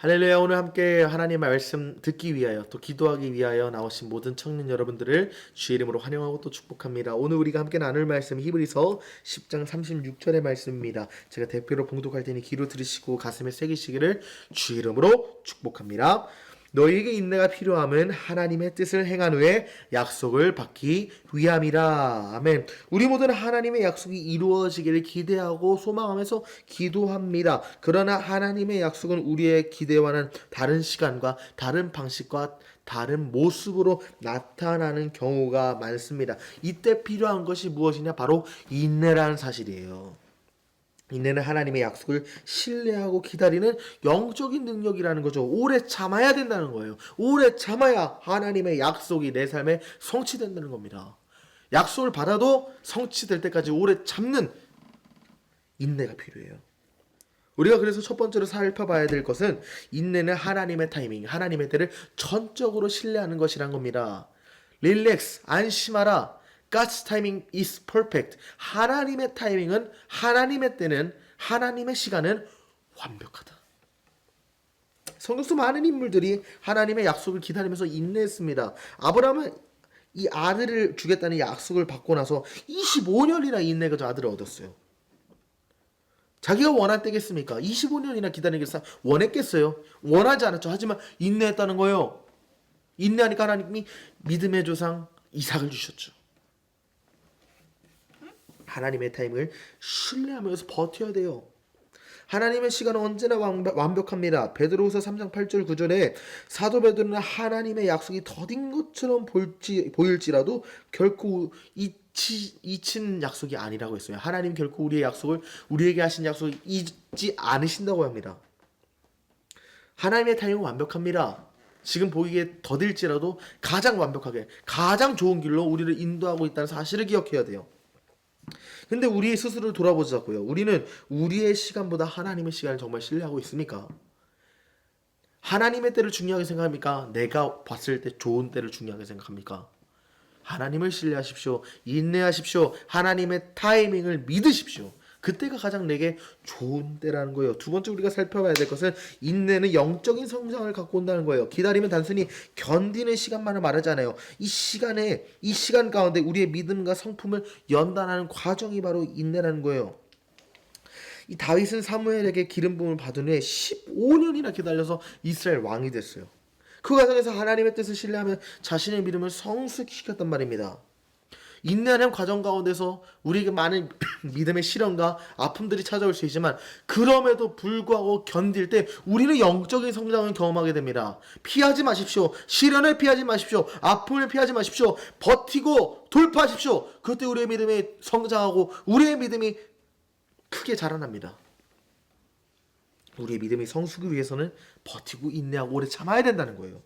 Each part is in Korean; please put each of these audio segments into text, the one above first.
할렐루야. 오늘 함께 하나님의 말씀 듣기 위하여 또 기도하기 위하여 나오신 모든 청년 여러분들을 주의 이름으로 환영하고 또 축복합니다. 오늘 우리가 함께 나눌 말씀 히브리서 10장 36절의 말씀입니다. 제가 대표로 봉독할 테니 귀로 들으시고 가슴에 새기시기를 주의 이름으로 축복합니다. 너희에게 인내가 필요함은 하나님의 뜻을 행한 후에 약속을 받기 위함이라. 아멘. 우리 모두는 하나님의 약속이 이루어지기를 기대하고 소망하면서 기도합니다. 그러나 하나님의 약속은 우리의 기대와는 다른 시간과 다른 방식과 다른 모습으로 나타나는 경우가 많습니다. 이때 필요한 것이 무엇이냐? 바로 인내라는 사실이에요. 인내는 하나님의 약속을 신뢰하고 기다리는 영적인 능력이라는 거죠. 오래 참아야 된다는 거예요. 오래 참아야 하나님의 약속이 내 삶에 성취된다는 겁니다. 약속을 받아도 성취될 때까지 오래 참는 인내가 필요해요. 우리가 그래서 첫 번째로 살펴봐야 될 것은 인내는 하나님의 타이밍, 하나님의 때를 전적으로 신뢰하는 것이란 겁니다. 릴렉스, 안심하라. God's timing is perfect. 하나님의 타이밍은, 하나님의 때는, 하나님의 시간은 완벽하다. 성경 속 많은 인물들이 하나님의 약속을 기다리면서 인내했습니다. 아브라함은 이 아들을 주겠다는 약속을 받고 나서 25년이나 인내가 아들을 얻었어요. 자기가 원한 때겠습니까? 25년이나 기다리겠어 원했겠어요? 원하지 않았죠. 하지만 인내했다는 거예요. 인내하니까 하나님이 믿음의 조상 이삭을 주셨죠. 하나님의 타임을 신뢰하면서 버텨야 돼요. 하나님의 시간은 언제나 완벽합니다. 베드로후서 3장 8절 9절에 사도 베드로는 하나님의 약속이 더딘 것처럼 보일지라도 결코 잊힌 약속이 아니라고 했어요. 하나님 결코 우리의 약속을, 우리에게 하신 약속을 잊지 않으신다고 합니다. 하나님의 타임은 완벽합니다. 지금 보기에 더딜지라도 가장 완벽하게, 가장 좋은 길로 우리를 인도하고 있다는 사실을 기억해야 돼요. 근데 우리 스스로를 돌아보자고요. 우리는 우리의 시간보다 하나님의 시간을 정말 신뢰하고 있습니까? 하나님의 때를 중요하게 생각합니까? 내가 봤을 때 좋은 때를 중요하게 생각합니까? 하나님을 신뢰하십시오. 인내하십시오. 하나님의 타이밍을 믿으십시오. 그때가 가장 내게 좋은 때라는 거예요. 두 번째 우리가 살펴봐야 될 것은 인내는 영적인 성장을 갖고 온다는 거예요. 기다리면 단순히 견디는 시간만을 말하지 않아요. 이 시간 가운데 우리의 믿음과 성품을 연단하는 과정이 바로 인내라는 거예요. 이 다윗은 사무엘에게 기름 부음을 받은 후에 15년이나 기다려서 이스라엘 왕이 됐어요. 그 과정에서 하나님의 뜻을 신뢰하며 자신의 믿음을 성숙시켰단 말입니다. 인내하는 과정 가운데서 우리에게 많은 믿음의 시련과 아픔들이 찾아올 수 있지만 그럼에도 불구하고 견딜 때 우리는 영적인 성장을 경험하게 됩니다. 피하지 마십시오. 시련을 피하지 마십시오. 아픔을 피하지 마십시오. 버티고 돌파하십시오. 그때 우리의 믿음이 성장하고 우리의 믿음이 크게 자라납니다. 우리의 믿음이 성숙을 위해서는 버티고 인내하고 오래 참아야 된다는 거예요.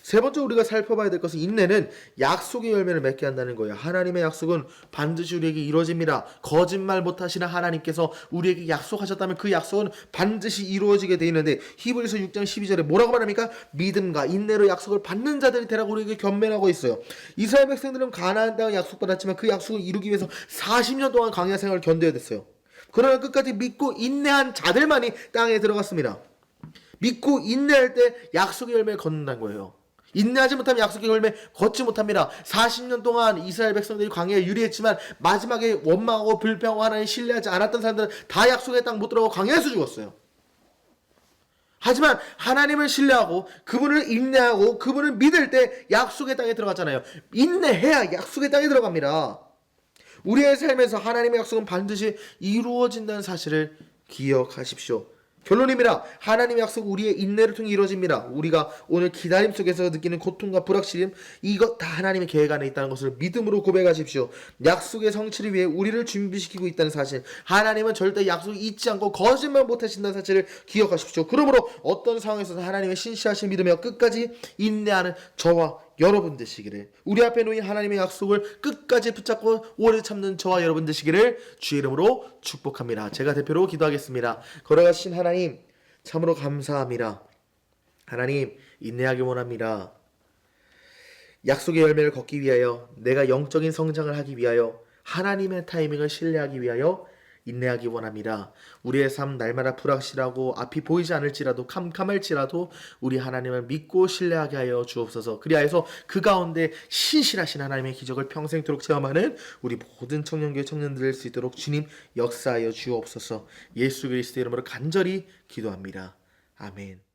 세 번째 우리가 살펴봐야 될 것은 인내는 약속의 열매를 맺게 한다는 거예요. 하나님의 약속은 반드시 우리에게 이루어집니다. 거짓말 못하시는 하나님께서 우리에게 약속하셨다면 그 약속은 반드시 이루어지게 되어 있는데 히브리서 6장 12절에 뭐라고 말합니까? 믿음과 인내로 약속을 받는 자들이 되라고 우리에게 권면하고 있어요. 이스라엘 백성들은 가나안 땅을 약속받았지만 그 약속을 이루기 위해서 40년 동안 광야 생활을 견뎌야 됐어요. 그러나 끝까지 믿고 인내한 자들만이 땅에 들어갔습니다. 믿고 인내할 때 약속의 열매를 걷는다는 거예요. 인내하지 못하면 약속의 열매 걷지 못합니다. 40년 동안 이스라엘 백성들이 광야에 유리했지만 마지막에 원망하고 불평하고 하나님 신뢰하지 않았던 사람들은 다 약속의 땅 못 들어가고 광야에서 죽었어요. 하지만 하나님을 신뢰하고 그분을 인내하고 그분을 믿을 때 약속의 땅에 들어갔잖아요. 인내해야 약속의 땅에 들어갑니다. 우리의 삶에서 하나님의 약속은 반드시 이루어진다는 사실을 기억하십시오. 결론입니다. 하나님의 약속은 우리의 인내를 통해 이루어집니다. 우리가 오늘 기다림 속에서 느끼는 고통과 불확실함, 이것 다 하나님의 계획 안에 있다는 것을 믿음으로 고백하십시오. 약속의 성취를 위해 우리를 준비시키고 있다는 사실, 하나님은 절대 약속을 잊지 않고 거짓말 못하신다는 사실을 기억하십시오. 그러므로 어떤 상황에서도 하나님의 신실하신 믿으며 끝까지 인내하는 저와 여러분 되시기를, 우리 앞에 놓인 하나님의 약속을 끝까지 붙잡고 오래 참는 저와 여러분 되시기를 주의 이름으로 축복합니다. 제가 대표로 기도하겠습니다. 걸어가신 하나님 참으로 감사합니다. 하나님 인내하기 원합니다. 약속의 열매를 걷기 위하여, 내가 영적인 성장을 하기 위하여, 하나님의 타이밍을 신뢰하기 위하여 인내하기 원합니다. 우리의 삶 날마다 불확실하고 앞이 보이지 않을지라도 캄캄할지라도 우리 하나님을 믿고 신뢰하게 하여 주옵소서. 그리하여서 그 가운데 신실하신 하나님의 기적을 평생토록 체험하는 우리 모든 청년교회 청년들 될 수 있도록 주님 역사하여 주옵소서. 예수 그리스도의 이름으로 간절히 기도합니다. 아멘.